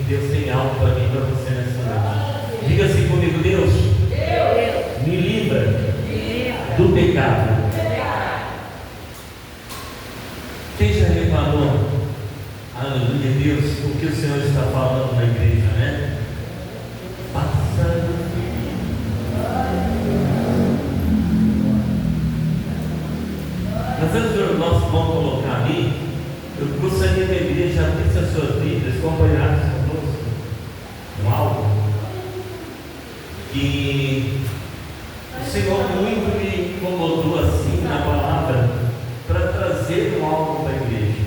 Deus tem algo para mim e para você nessa noite. Diga assim comigo: Deus, me livra do pecado. Quem já reparou, aleluia, Deus, o que o Senhor está falando na igreja, né? Passando. Mas antes do nosso irmão colocar ali, eu gostaria que a igreja abrisse as suas Bíblias, acompanhasse conosco um algo que o Senhor muito me incomodou assim na palavra para trazer um algo para a igreja.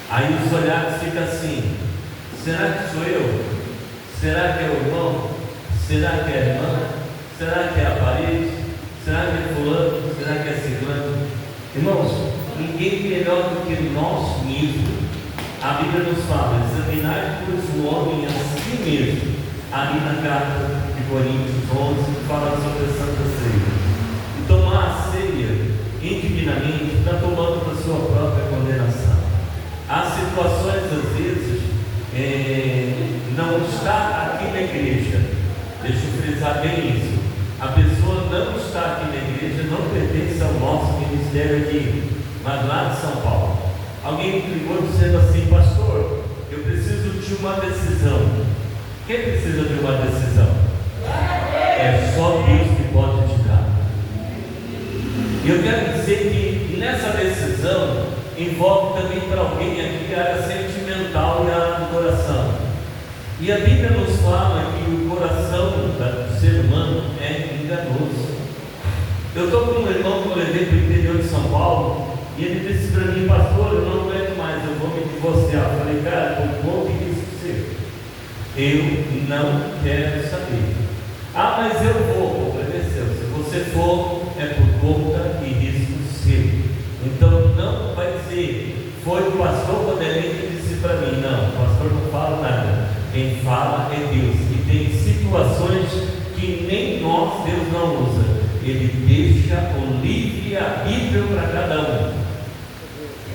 Aí os olhares ficam assim: será que sou eu? Será que é o irmão? Será que é a irmã? Será que é a parede? Será que é fulano? Será que é ciclano? Irmãos, ninguém melhor do que nós mesmos. A Bíblia nos fala: examinar pois o homem a si mesmo. Ali na carta de Coríntios 11 fala sobre a Santa Ceia. E tomar a ceia indignamente está tomando para a sua própria condenação. Há situações, às vezes, não está aqui na igreja. Deixa eu frisar bem isso. A pessoa não está aqui na igreja, não pertence ao nosso ministério aqui, mas lá de São Paulo. Alguém me ligou dizendo assim: pastor, eu preciso de uma decisão. Quem precisa de uma decisão? É só Deus que pode te dar. E eu quero dizer que nessa decisão envolve também para alguém aqui a área sentimental e a do coração. E a Bíblia nos fala que o coração do ser humano é enganoso. Eu estou com um irmão que eu levei para o interior de São Paulo e ele disse para mim: pastor, eu não aguento mais, eu vou me divorciar. Eu falei: cara, por conta que isso ser, eu não quero saber. Ah, mas eu vou. Obedeceu. Se você for, é por conta e risco seu. Então não vai dizer: foi o pastor Vanderlei que disse para mim. Não, o pastor não fala nada. Quem fala é Deus. E tem situações que nem nós, Deus não usa. Ele deixa o livre-arbítrio para cada um.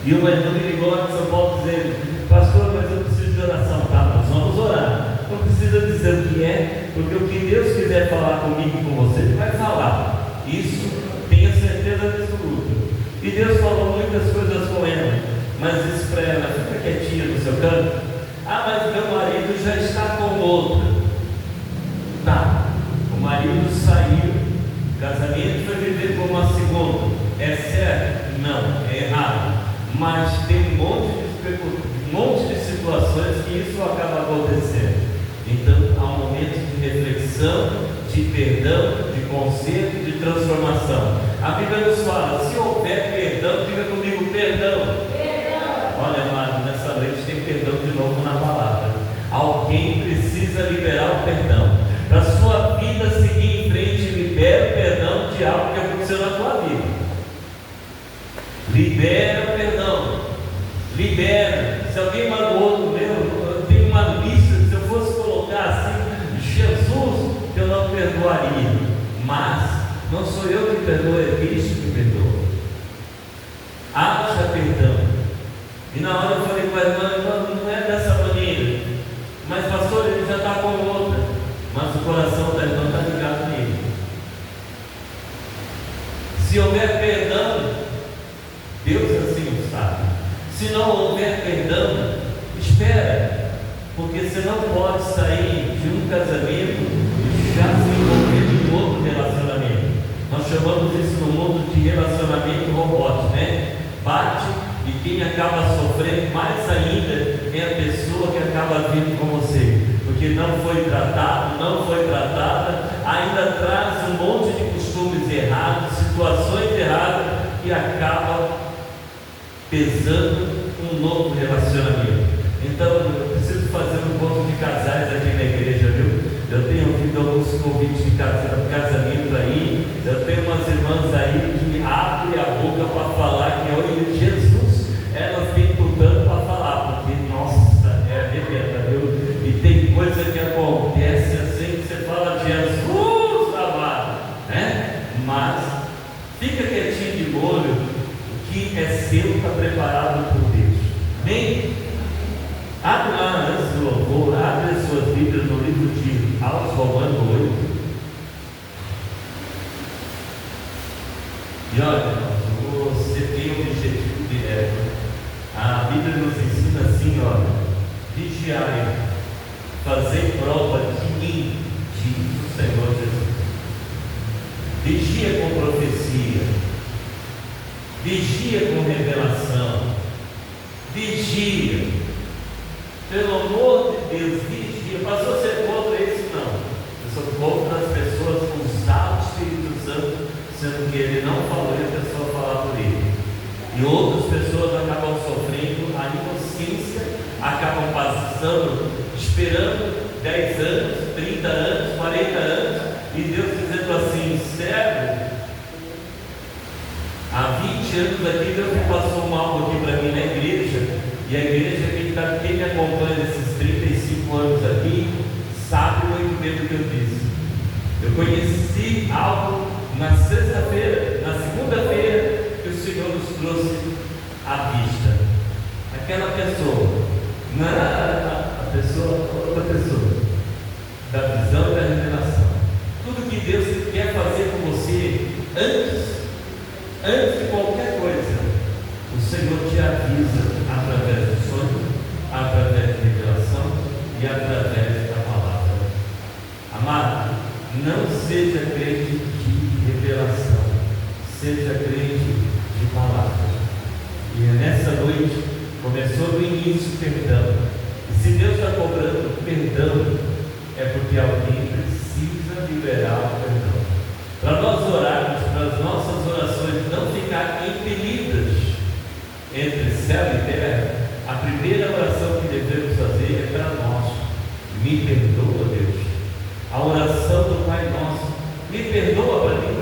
E uma irmã me ligou lá de São Paulo dizendo: pastor, mas eu preciso de oração. Tá, nós vamos orar. Não precisa dizer o que é, porque o que Deus quiser falar comigo e com você, Ele vai falar. Isso tenha certeza absoluta. E Deus falou muitas coisas com ela, mas disse para ela: fica quietinha no seu canto. Ah, mas meu marido já está com outra. Tá, o marido saiu, o casamento foi viver com uma segunda. É certo? Não, é errado. Mas tem um monte de situações que isso acaba acontecendo. Então há um momento de reflexão, de perdão, de conserto, de transformação. A Bíblia nos fala: se houver perdão, diga comigo: perdão. Olha, amado, nessa noite tem perdão de novo na palavra. Alguém precisa liberar o perdão. Para a sua vida seguir em frente, libera o perdão de algo que aconteceu na tua vida. Libera o perdão. Libera. Se alguém magoou no meu, eu tenho uma lista. Se eu fosse colocar assim: Jesus, eu não perdoaria. Mas não sou eu que perdoo, é Cristo que perdoa. Haja perdão. E na hora eu falei para a irmã: não é dessa maneira. Mas pastor, ele já está com outra. Mas o coração da irmã está ligado nele. Se houver perdão, Deus assim o sabe. Se não houver perdão, espera. Porque você não pode sair de um casamento e já se envolver em outro relacionamento. Nós chamamos isso no mundo de relacionamento robótico, né? Bate. E quem acaba sofrendo mais ainda é a pessoa que acaba vindo com você, porque não foi tratado, não foi tratada, ainda traz um monte de costumes errados, situações erradas, e acaba pesando um novo relacionamento. Então eu preciso fazer um encontro de casais aqui na igreja, viu? Eu tenho ouvido alguns convites de casamento aí, eu tenho umas irmãs aí que abrem a boca para falar que olha Jesus. Elas têm tanto para falar, porque, nossa, é arrebenta, viu? E tem coisa que acontece assim, que você fala: Jesus amado, né? Mas fica quietinho de molho, o que é seu está preparado por Deus. Amém? Abre lá antes do louvor, abre as suas Bíblias no livro de Aos Romanos 8. E olha, irmãos, você tem um objetivo direto. A Bíblia nos ensina assim, olha: vigiai, fazer prova de mim, diz o Senhor Jesus. Vigia com profecia, vigia com revelação, vigia, pelo amor de Deus, vigia. Pastor, você é contra isso? Não, eu sou contra as pessoas usar o Espírito Santo, sendo que ele não falou e a pessoa falar por ele. E outras pessoas acabam sofrendo a inocência, acabam passando, esperando 10 anos, 30 anos, 40 anos, e Deus dizendo assim: servo, há 20 anos aqui Deus me passou algo aqui para mim na igreja, e a igreja, quem me acompanha nesses 35 anos aqui, sabe muito bem do que eu disse. Eu conheci algo na sexta-feira, na segunda-feira, que o Senhor nos trouxe à vista. Aquela pessoa, não era a pessoa, outra pessoa, da visão e da revelação. Tudo que Deus quer fazer com você, antes de qualquer coisa, o Senhor te avisa através do sonho, através da revelação e através da palavra. Amado, não seja crente de revelação, seja crente de palavra. E nessa noite começou do início perdão. E se Deus está cobrando perdão, é porque alguém precisa liberar o perdão. Para nós orarmos, para as nossas orações não ficarem impelidas entre céu e terra, a primeira oração que devemos fazer é para nós: me perdoa, Deus. A oração do Pai Nosso: me perdoa para mim.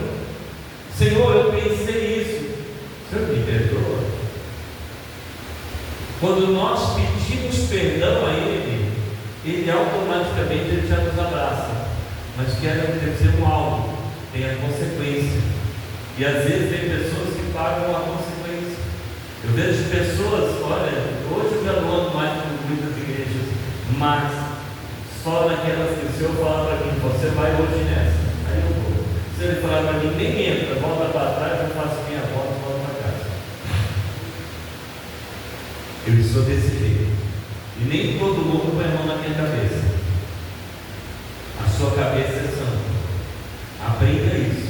Senhor, eu pensei isso, Senhor, me perdoa. Quando nós pedimos perdão a Ele, Ele automaticamente ele já nos abraça. Mas quero dizer algo, tem a consequência. E às vezes tem pessoas que pagam a consequência. Eu vejo pessoas, olha, hoje eu já não ando mais com muitas igrejas, mas só naquelas que o Senhor fala para mim: você vai hoje nessa, aí eu vou. Se Ele falar para mim: nem entra, volta para trás, eu faço minha volta e volto para casa. Eu sou desse jeito. E nem todo mundo põe a mão na minha cabeça. A sua cabeça é santa. Aprenda isso.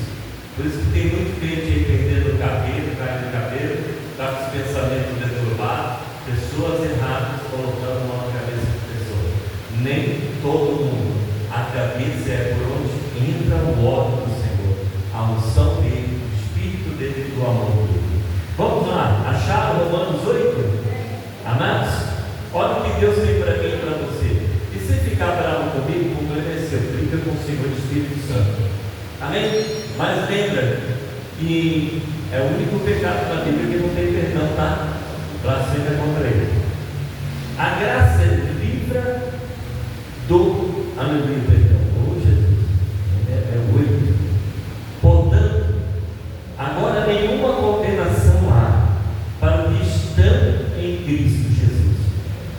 Por isso que tem muito crente aí perdendo o cabelo, caindo o cabelo, está com os pensamentos deturbados, pessoas erradas colocando a mão na cabeça de pessoas. Nem todo mundo. A cabeça é por onde entra o óleo do Senhor, a unção dele, o Espírito dele e do amor dele. Vamos lá, acharam Romanos 8? Amados, olha o que Deus tem para mim e para você. E se ficar bravo comigo, o problema é seu. Fica com o Senhor Espírito Santo. Amém? Mas lembra que é o único pecado na Bíblia que não tem perdão, tá? Blasfêmia contra ele. A graça livra do... Aleluia, perdão. Oh, Jesus. É 8. Portanto, agora nenhuma condenação há para os que estão em Cristo Jesus,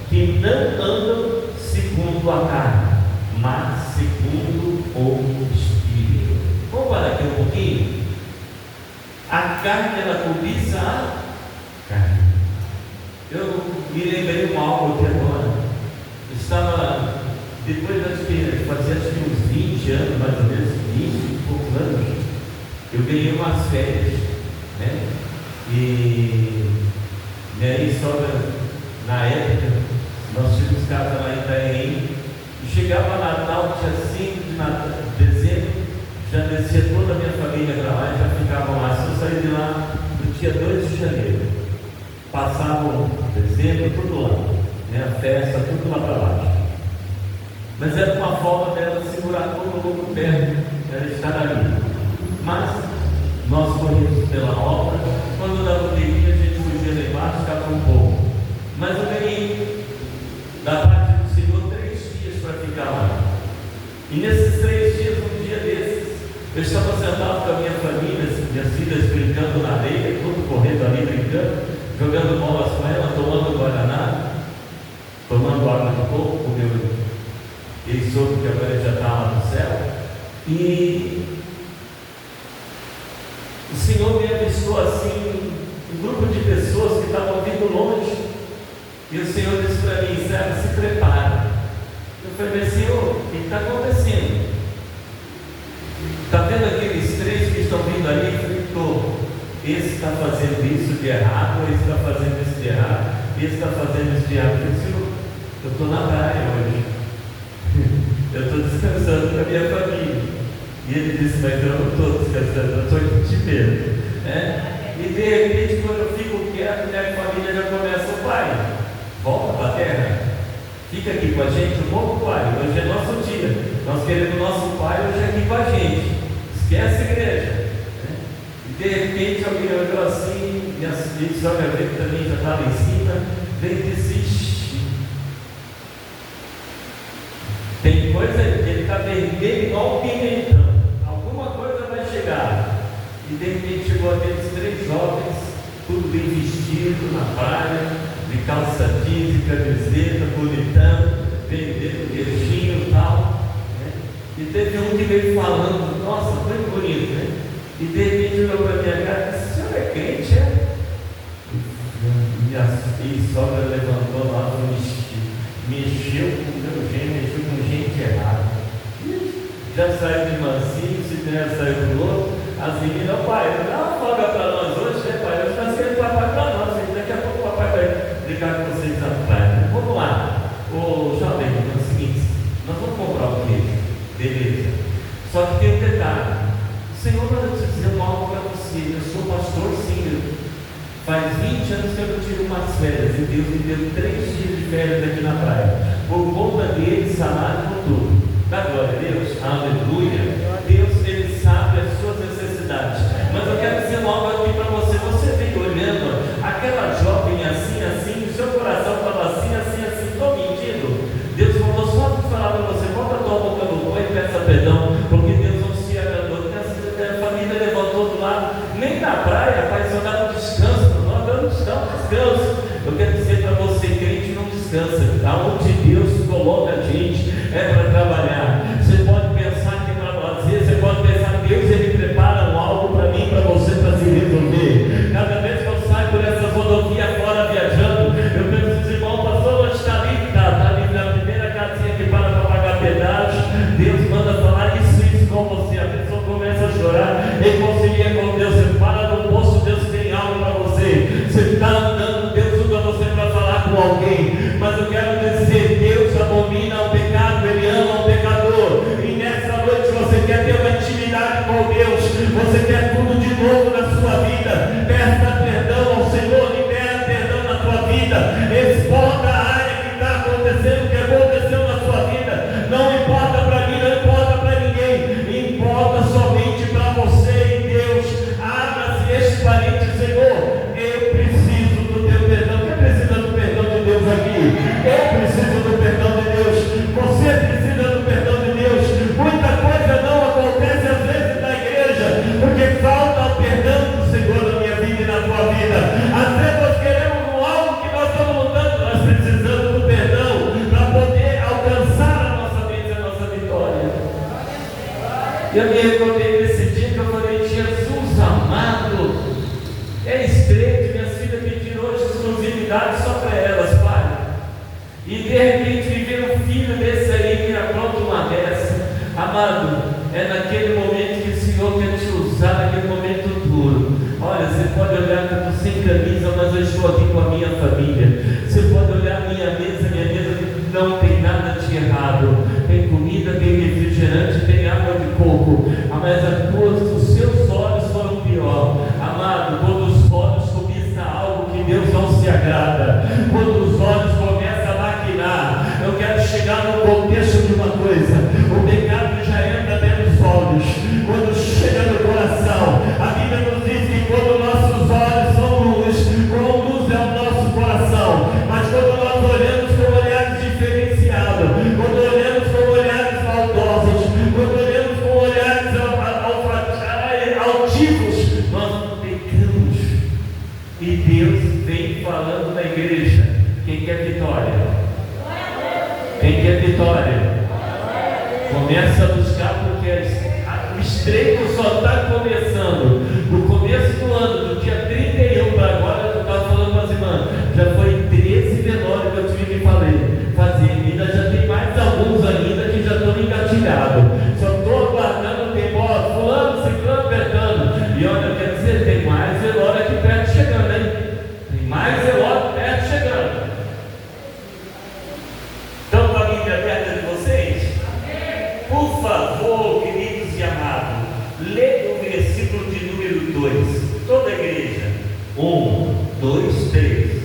que não andam segundo a carne, mas segundo o Espírito. Vamos parar aqui um pouquinho. A carne, ela cobiça a carne. Eu me lembrei de algo aqui agora. Eu estava, depois fazia acho que uns 20 anos, mais ou menos, 20 e poucos anos, eu ganhei umas férias, né? E minha ex-sogra, na época, nós tínhamos casa lá em Itaém, e chegava Natal, dia 5 de dezembro, já descia toda a minha família para lá e já ficavam lá. Se eu saí de lá no dia 2 de janeiro, passavam dezembro, tudo lá, né? A festa, tudo lá para baixo. Mas era uma forma dela segurar todo mundo perto, ela estar ali. Mas nós corríamos pela obra, quando dava pandemia a gente fugia lá embaixo, ficava um pouco. Mas eu ganhei da parte do Senhor 3 dias para ficar lá. E nesses 3 dias, um dia desses, eu estava sentado com a minha família, minhas filhas brincando na areia, tudo correndo ali, brincando, jogando bola. novas com ela, tomando guaraná, tomando água de coco, porque ele soube que agora ele já está lá no céu. E o Senhor me avistou assim, um grupo de pessoas que estavam vindo longe, e o Senhor disse para mim: Sérgio, se prepara. Eu falei: Senhor, o que está acontecendo? Está vendo aqueles três que estão vindo ali? Eu falei: estou. Esse está fazendo isso de errado, esse está fazendo isso de errado, esse está fazendo isso de errado. Eu falei: Senhor, eu estou na praia hoje, eu estou descansando com a minha família. E ele disse: mas eu não estou descansando, eu estou de medo. E de repente, quando eu fico quieto, minha família já começa: pai, volta para a terra, fica aqui com a gente um pouco, pai, hoje é nosso dia, nós queremos nosso pai hoje aqui com a gente, esquece a igreja. E de repente alguém olhou assim, e a sogra veio que também já estava em cima, veio e disse: tem coisa que ele está vermelho igual o pimentão, alguma coisa vai chegar. E de repente chegou aqueles três jovens, tudo bem vestido, na praia, de calça jeans, camiseta, bonitão, vendendo queijinho e tal. E teve um que veio falando: nossa, muito bonito, né? E de repente olhou para minha cara e disse: o senhor é crente, é? Minha sogra levantou lá, mexeu com o meu gênio, mexeu com gente errada. Já saiu de mansinho, se der, saiu do outro. As meninas: pai, dá uma folga para nós hoje, né, pai? Hoje nós queremos papai para nós, daqui a pouco o papai vai brincar com vocês na praia. Vamos lá. Ô jovem, é o seguinte: nós vamos comprar o queijo, beleza? Só que tem um detalhe: o Senhor vai te dizer algo para você. Eu sou pastor, sim. Faz 20 anos que eu não tiro umas férias, e Deus me deu 3 dias de férias aqui na praia, por conta dele, salário, por tudo. Dá glória a Deus, aleluia. Deus, ele sabe as suas necessidades. Mas eu quero dizer algo aqui para você. Você vem olhando aquela jovem assim, assim, o seu coração estava assim, assim, assim. Estou mentindo? Deus falou só para falar para você: bota a tua boca no pão e peça perdão, porque Deus não se agradou. A família levantou do lado, nem na praia, pai, só dá um descanso. Nós damos descanso. Eu quero dizer para você: crente não descansa. Aonde Deus coloca a gente é para trabalhar. Você pode pensar que para fazer, você pode pensar: Deus, ele prepara algo para mim, para você, para se resolver. Cada vez que eu saio por essa rodovia fora viajando, eu penso assim: irmão, pastor, onde está livre? Está livre na primeira casinha que para pagar pedágio. Deus manda falar isso com você. A pessoa começa a chorar, reconcilia com Deus. Você para no posto, Deus tem algo para você. Você está andando, Deus usa você para falar com alguém. Mas eu quero dizer: Deus abomina o pecado, ele ama o pecador. E nessa noite você quer ter uma intimidade com Deus, você quer tudo de novo na sua vida. Peça perdão ao Senhor, libera perdão na tua vida. Exporta a área que está acontecendo, que aconteceu na sua vida. Não importa para mim, não importa para ninguém, importa somente para você e Deus. Abra-se este parente: Senhor, eu preciso do teu perdão. Quem precisa do perdão de Deus aqui? Eu preciso do perdão de Deus. Você precisa do perdão de Deus. Muita coisa não acontece às vezes na igreja, porque falta o perdão do Senhor na minha vida e na tua vida. Às vezes nós queremos algo que nós estamos lutando, nós precisamos do perdão para poder alcançar a nossa bênção e a nossa vitória. E eu me recordei desse dia que eu falei: Jesus amado, é estreito, minhas filhas pediram hoje exclusividade só para elas, pai. E de repente viver um filho desse aí que apronta uma dessa. Amado, é naquele momento que o Senhor quer te usar, naquele momento duro. Olha, você pode olhar que eu estou sem camisa, mas eu estou aqui com a minha família. Você pode olhar minha mesa não tem nada de errado. Tem comida, tem refrigerante, tem água de coco. Mas os seus olhos foram pior. Amado, quando os olhos cobiçam algo que Deus não se agrada, quando os olhos começam a maquinar, eu quero chegar no contexto de uma coisa: o pecado já entra dentro dos olhos, quando chega no coração. A Bíblia nos diz que quando nossos olhos são luz, com luz é o nosso coração. Mas quando nós olhamos com olhares diferenciados, quando olhamos com olhares maldosos, quando olhamos com olhares altivos, nós pecamos. E Deus vem falando vitória. Começa a buscar, porque o estreito só está começando. No começo do ano, do dia 31 para agora, eu estava falando com as irmãs, já foi 13 velórios que eu tive que fazer. Ainda já tem mais alguns ainda que já estão engatilhados. Só estou aguardando o tempo, ó, fulano, ciclano, apertando. E olha, quer dizer, tem mais velório aqui perto chegando, hein? Tem mais velório perto chegando. Estão com a Bíblia aberta de vocês? Por favor, queridos e amados, lê o versículo de número 2. Toda a igreja. 1, 2, 3.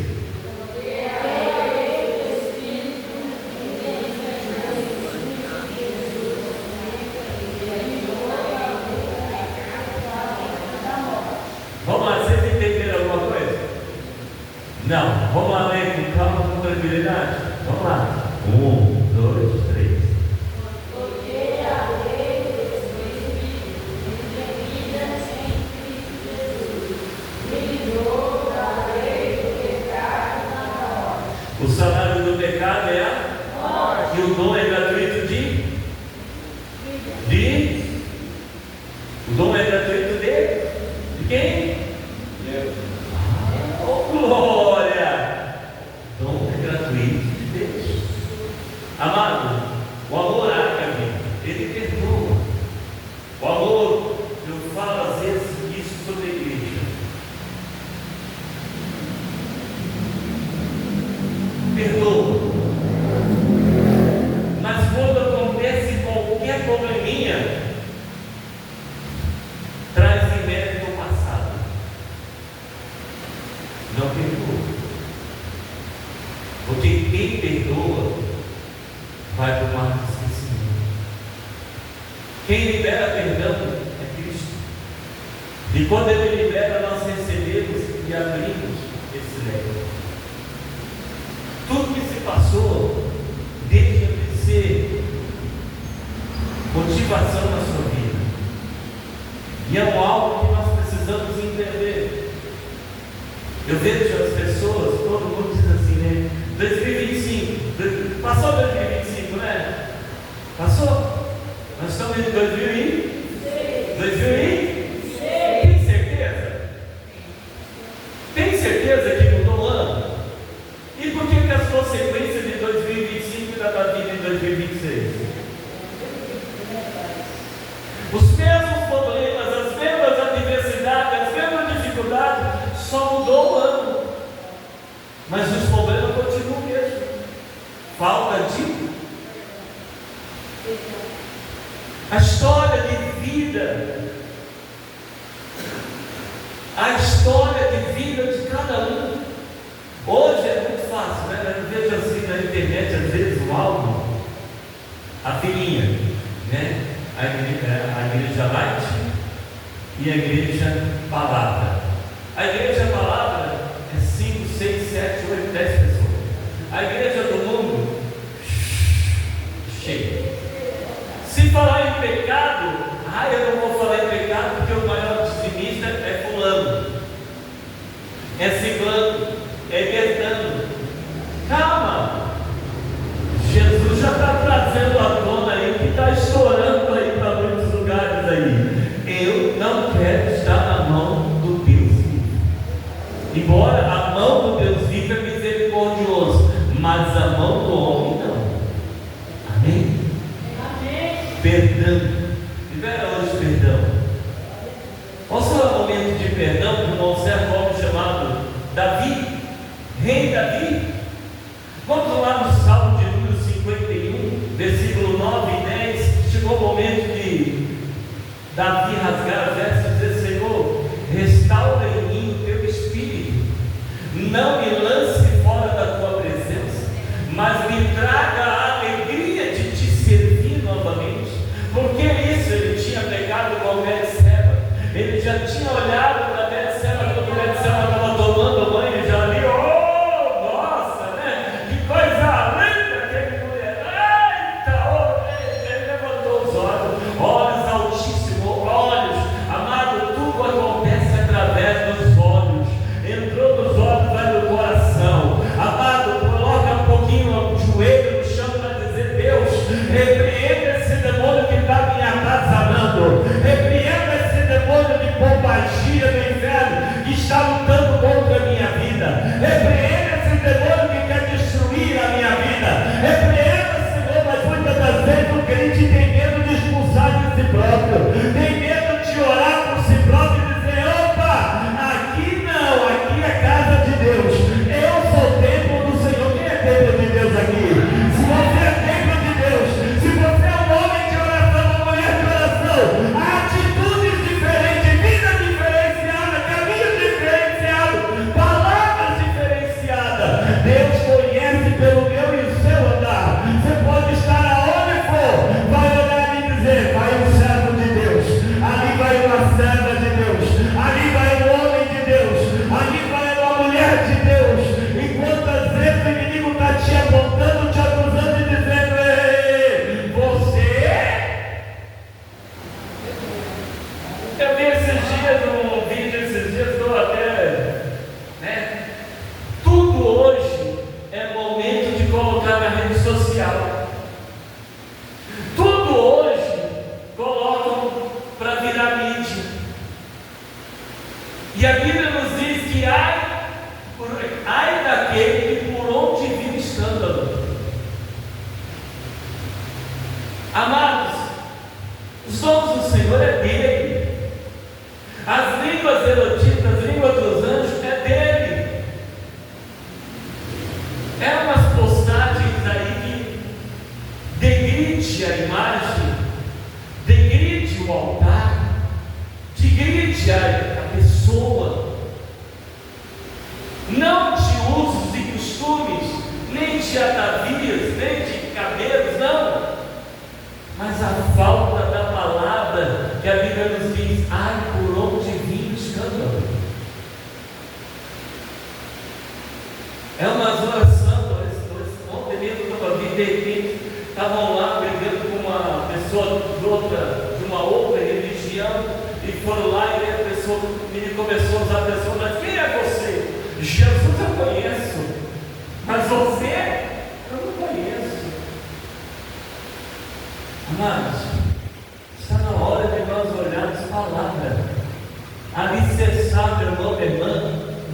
Vamos lá, vocês entenderam alguma coisa? Não. Vamos lá ler com calma, com tranquilidade? Vamos lá. 1, 2, 3. O salário do pecado é a morte. E o dom é gratuito o dom é gratuito de quem? Deus. Oh, glória! Dom é gratuito de Deus. Amado, o amor ágape, ele perdoa. O amor, eu falo às vezes isso sobre a igreja. Perdoa. Mas quando acontece qualquer probleminha, traz em mérito o passado. Não perdoa. Porque quem perdoa vai para o mar do esquecimento. Quem libera perdão é Cristo. E quando Ele libera, nós recebemos e abrimos esse leque. Tudo que se passou deixa de ser motivação na sua vida. E é algo que nós precisamos entender. Eu vejo as pessoas, todo mundo diz assim, né? 2025, passou 2025, né? Passou? Nós estamos em 2026. Tem certeza? Tem certeza que mudou o ano? E por que as consequências de 2025 ainda estão vindo em 2026? Os mesmos problemas, as mesmas adversidades, as mesmas dificuldades, só mudou o ano. Mas os problemas continuam mesmo. Falta de... A história de vida, a história de vida de cada um. Hoje é muito fácil, né? Eu vejo assim na internet, às vezes, um álbum, a filhinha, né? A igreja Light e a igreja Palavra. A igreja Palavra é 5, 6, 7, 8, 10 pessoas. A igreja do mundo, cheia. Se falar em pecado, eu não vou falar em pecado porque o maior dizimista é fulano, é ciclano, é Betano. Calma, Jesus já está trazendo à tona aí o que está estourando aí para muitos lugares aí. Eu não quero estar na mão do Deus vivo. Embora a mão do Deus vivo é misericordioso, mas a mão do homem não. Amém? Amém. Perdão. Libera hoje perdão. Posso falar um momento de perdão para um certo homem chamado Davi? Rei Davi. Vamos lá no Salmo de número 51, versículo 9 e 10. Chegou o momento de Davi rasgar as vestes e dizer: Senhor, restaura em mim o teu espírito, não me lance fora da tua presença, mas me traga a alegria de te servir novamente. Porque isso ele tinha pegado com Betseba. Ele já tinha olhado para Betseba quando Betseba estava tomando banho e já viu, nossa, né? Que coisa linda aquele mulher. Eita, ele levantou os olhos altíssimos, olhos, amado, tudo acontece através dos olhos. Entrou nos olhos, vai no coração. aquele que por onde vir escândalo. Amados, os dons do Senhor é dele. As línguas eruditas, as línguas dos anjos é dele. É umas postagens aí que degride a imagem, degride o altar, degride a pessoa. Não de usos e costumes, nem de atavias, nem de cabelos, não. Mas a falta da palavra que a Bíblia nos diz: ai, por onde vir o escândalo. É uma oração. Ontem mesmo eu estava vindo, de repente estavam lá brigando com uma pessoa de uma outra religião, e foram lá e a pessoa, o menino começou a usar a pessoa, mas quem é você? Jesus eu conheço, mas você eu não conheço. Amados, está na hora de nós olharmos a palavra, alicerçar, meu irmão, minha irmã,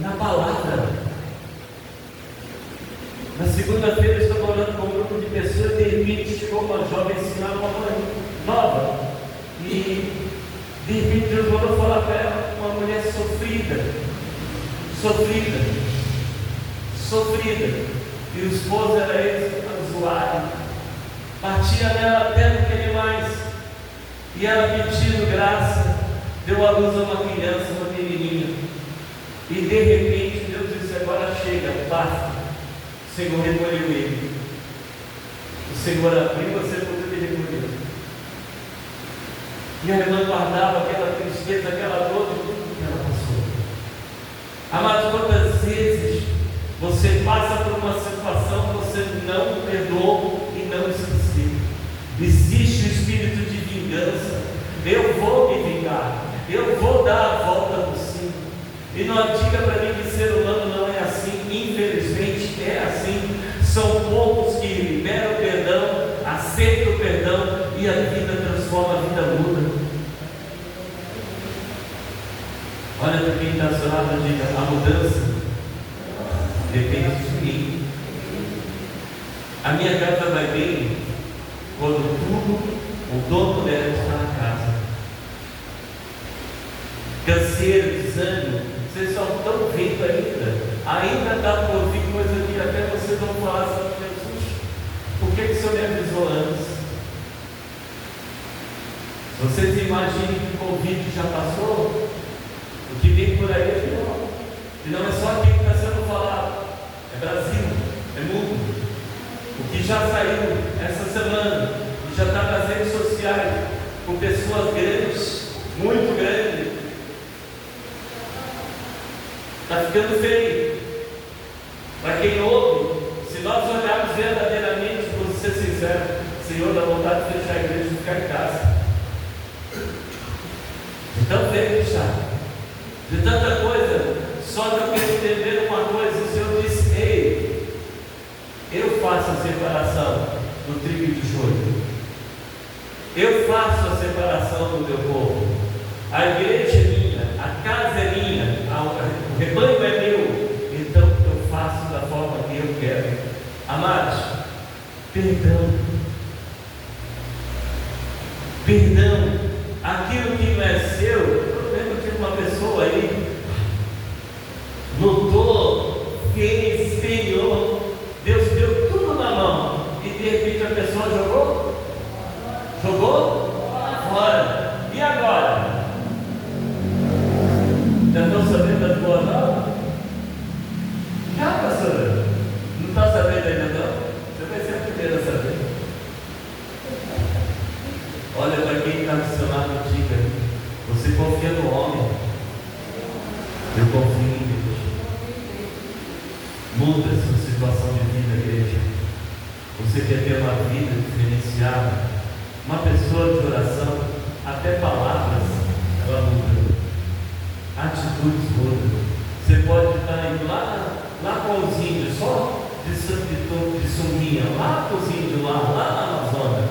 na palavra. Na segunda-feira eu estava orando com um grupo de pessoas e de repente chegou uma jovem ensinando uma mãe nova, e de repente Deus mandou falar para ela, uma mulher sofrida, e o esposo era ex-usuário, batia nela até não querer mais, e ela pedindo graça, deu à luz a uma criança, uma menininha, e de repente Deus disse: agora chega, basta. O Senhor recolheu ele, o Senhor abriu a sepultura e recolheu. E a irmã guardava aquela tristeza, aquela dor de tudo que ela passou. Amados, quantas vezes você passa por uma situação, você não perdoou e não esqueceu. Existe o espírito de vingança. Eu vou me vingar, eu vou dar a volta por cima. E não diga para mim que ser humano não é assim. Infelizmente é assim. São poucos que liberam o perdão, aceitam o perdão, e a vida transforma, a vida muda. Olha para quem está ao seu lado e diga: a mudança depende de mim. A minha casa vai bem quando tudo, o dono dela está na casa. Canseiro, desânimo, vocês só estão vendo ainda dá por ouvir coisa que até vocês vão falar assim: Jesus, por que o Senhor me avisou antes? Vocês imaginem que o Covid já passou? O que vem por aí é pior. E não é só aqui que está sendo falado, é Brasil, é mundo. O que já saiu essa semana, e já está nas redes sociais, com pessoas grandes, muito grandes, está ficando feio. Para quem ouve, se nós olharmos verdadeiramente, vou ser sincero, Senhor, dá vontade de fechar a igreja e ficar em casa. Então veio fechar. De tanta coisa, só que eu quero entender uma coisa: o Senhor disse: ei, eu faço a separação do trigo e do joio, eu faço a separação do meu povo. A igreja é minha, a casa é minha, o rebanho é meu, então eu faço da forma que eu quero. Amados, perdão, aquilo que não é seu. Eu lembro que uma pessoa aí lutou, fez, empenhou, Deus deu tudo na mão, e de repente a pessoa jogou fora. E agora? Já estão sabendo da tua não? Já, pastora? Não está sabendo ainda não? Você vai ser a primeira a saber. Olha para quem está do seu lado e diga: você confia no homem, eu confio em Deus. Muda a sua situação de vida, igreja. Você quer ter uma vida diferenciada, uma pessoa de oração, até palavras ela muda, atitudes mudam. Você pode estar indo lá com os índios, só de sunguinha, lá com os índios, lá na Amazônia.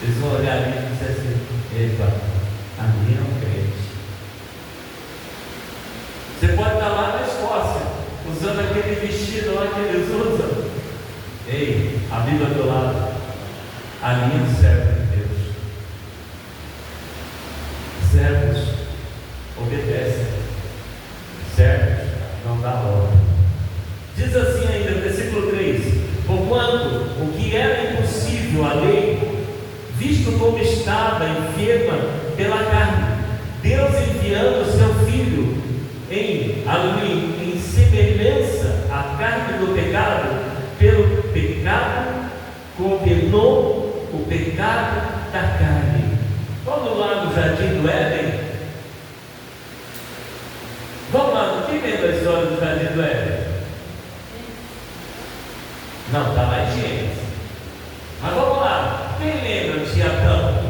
Eles vão olhar ali e dizer assim: epa, ali é um crente. Você pode estar lá na Escócia, usando aquele vestido lá que eles usam. Ei, a Bíblia do lado. A minha serva de Deus. Servos obedecem. Servos não dá ordem. Diz assim ainda, versículo 3: porquanto o que era impossível à lei, visto como estava enferma pela carne, Deus enviando o seu Filho em semelhança à carne do pecado, pelo pecado condenou o pecado da carne. Vamos lá no jardim do Éden. Vamos lá, quem lembra a história do jardim do Éden? Não, está lá em Gênesis. Mas vamos lá, quem lembra de Adão?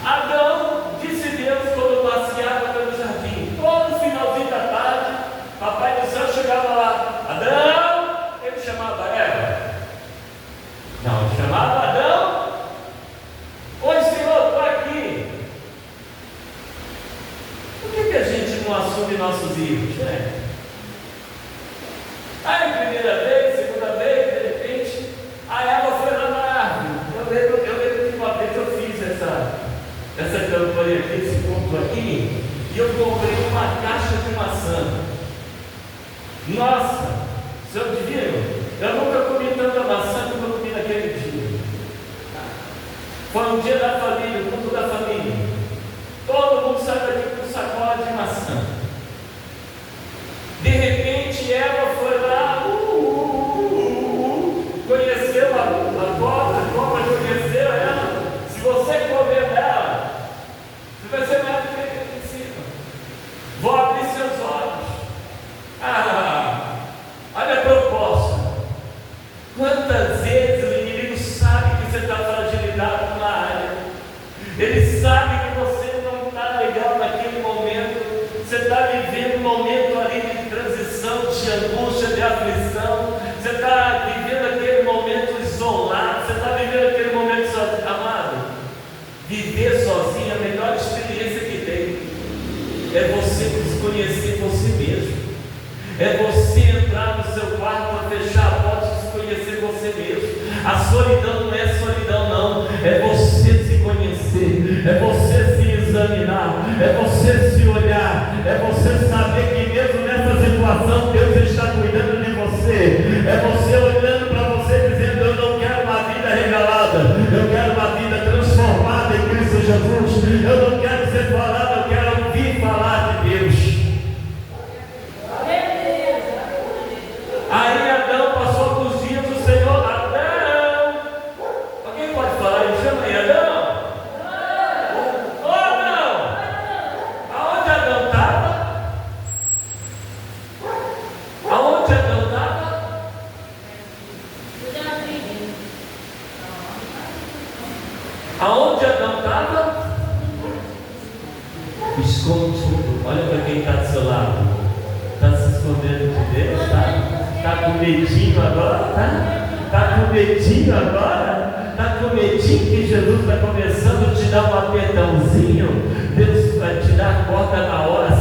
Adão, disse Deus quando passeava pelo jardim, todo finalzinho da tarde, Papai do céu chegava lá: Adão, ele chamava Eva. Não, ele chamava Adão. Oi, Senhor, estou aqui. Por que a gente não assume nossos erros, né? Aí, primeira vez, segunda vez, de repente, a Eva foi lá na árvore. Eu lembro que uma vez eu fiz essa campanha aqui, esse ponto aqui, e eu comprei uma caixa de maçã. Nossa, senhor divino, eu nunca comi tanta maçã como eu comi naquele dia. Foi um dia da família, o culto da família. Todo mundo saiu daqui com sacola de maçã. De repente, Eva foi lá, conheceu a cobra conheceu ela. Se você comer dela, você vai ser mais do que aqui em cima. Vou abrir seus olhos. Olha a proposta. Quantas vezes o inimigo sabe que você está fragilizado numa área, ele sabe que você não está legal naquele momento, você está vivendo um momento ali de transição, de angústia, de aflição, você está vivendo aquele momento isolado, você está vivendo aquele momento sozinho. Amado, viver sozinho, a melhor experiência que tem é você desconhecer você mesmo. É você entrar no seu quarto, fechar a porta e desconhecer você mesmo. A solidão não é solidão, não. É você se conhecer, é você se examinar, é você se olhar, é você saber que mesmo nessa situação Deus está cuidando de você. É você olhando para você dizendo: eu não quero uma vida regalada, eu quero uma vida transformada em Cristo Jesus. Eu não quero ser falado, eu quero ouvir falar de Deus. Aí Adão passou alguns dias, o Senhor: Adão, alguém pode falar? Ele chama aí: Adão. Ô Adão, aonde Adão estava? Aonde Adão estava? Aonde Adão estava? Esconde. Olha para quem está do seu lado. Está se escondendo de Deus, tá? Está com medinho agora, tá? Está com medinho agora? Está com medinho que Jesus está começando a te dar um apertãozinho? Deus vai te dar a corda na hora